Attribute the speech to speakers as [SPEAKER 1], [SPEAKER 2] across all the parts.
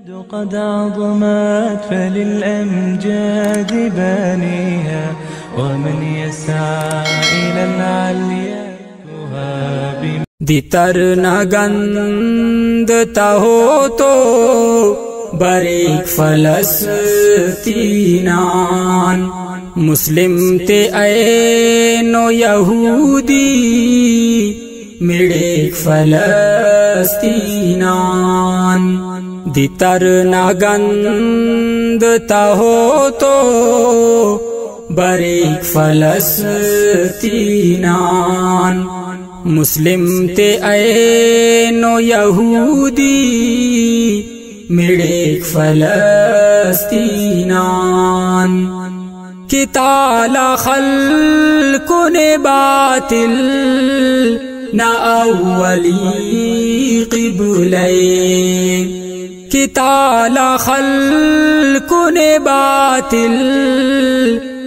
[SPEAKER 1] قد عظمت فللأمجاد بانيها ومن يسعى إلى العليا تهاب
[SPEAKER 2] دی ترنا گندتا ہو تو باریک فلسطینان مسلم تے اینو یہودی میڑیک فلسطینان دی ترنا گندتا ہو تو باریک فلسطینان مسلم تے اینو یہودی میڑیک فلسطینان کی تالا خلق نے باطل نہ اولی قبلے کی تالا خلق نے باطل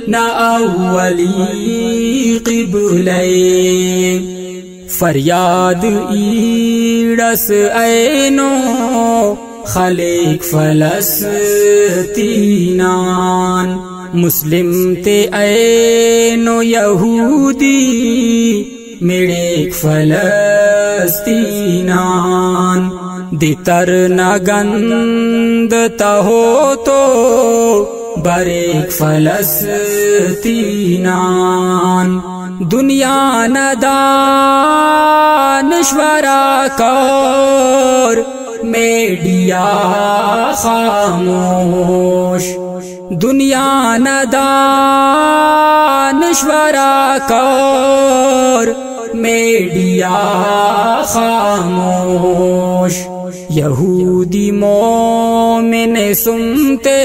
[SPEAKER 2] نہ اولی قبلے فریاد ایڑس اینو خالق فلسطینان مسلم تے اینو یہودی میڑیک فلسطینان دی ترنا گندتا ہو تو باریک فلسطینان دنیا ندانشورا کور میڈیا خاموش دنیا ندانشورا کور میڈیا خاموش یہودی مومن سنتے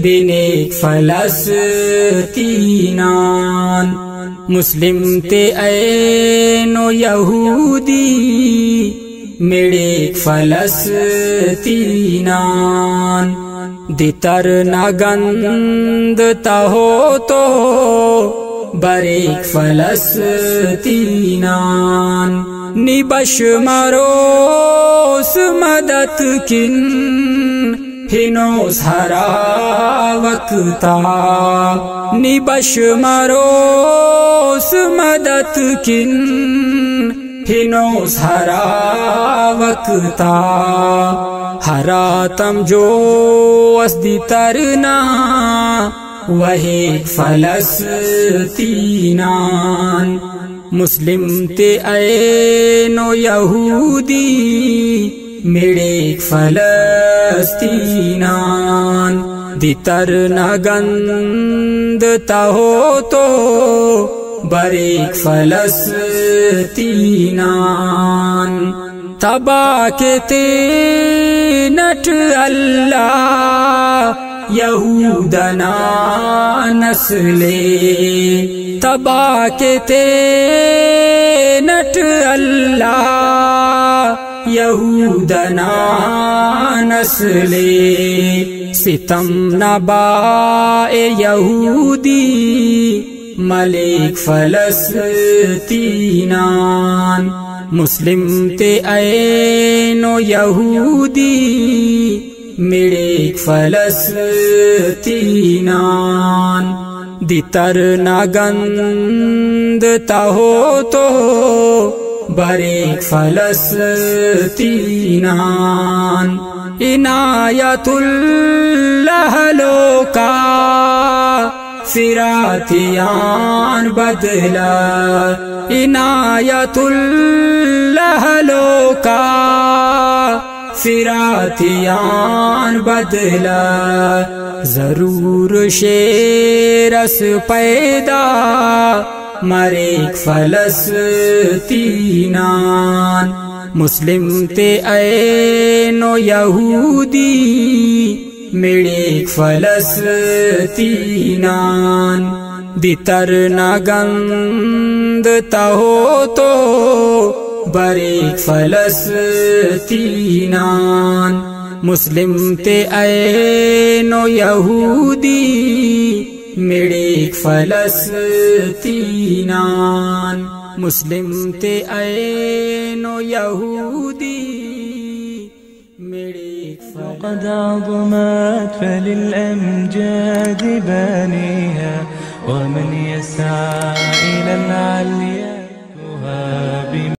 [SPEAKER 2] بینیک فلسطینان مسلم تے اینو یہودی میڑیک فلسطینان دی ترنا گندتا ہو تو باریک فلسطینان نبش مروس مدد کن ہنوس ہرا وقتا نبش مروس مدد کن ہنوس ہرا وقتا ہرا تم جو اسدی ترنا وہی فلسطینان مسلم تے اینو یہودی میڑیک فلسطینان دی ترنا گندتا ہو تو باریک فلسطینان تباہ کے تینٹ اللہ یہودنا نسلے تباہ کے تینٹ اللہ یہودنا نسلے ستم نبائے یہودی ملک فلسطینان مسلم تے اینو یہودی میڑیک فلسطینان دی ترنا گندتا ہو تو باریک فلسطینان عنایت اللہ لوکا فراتیان بدلا عنایت اللہ لوکا فراتیان بدلا ضرور شیرس پیدا مریک فلسطینان مسلم تے اینو یہودی میڑیک فلسطینان دی ترنا گندتا ہو تو باریک فلسطینان مسلم تے اینو یہودی میڑیک فلسطینان مسلم تے اینو یہودی میڑیک
[SPEAKER 1] قد عظمت فللأمجاد بانيها ومن يسعى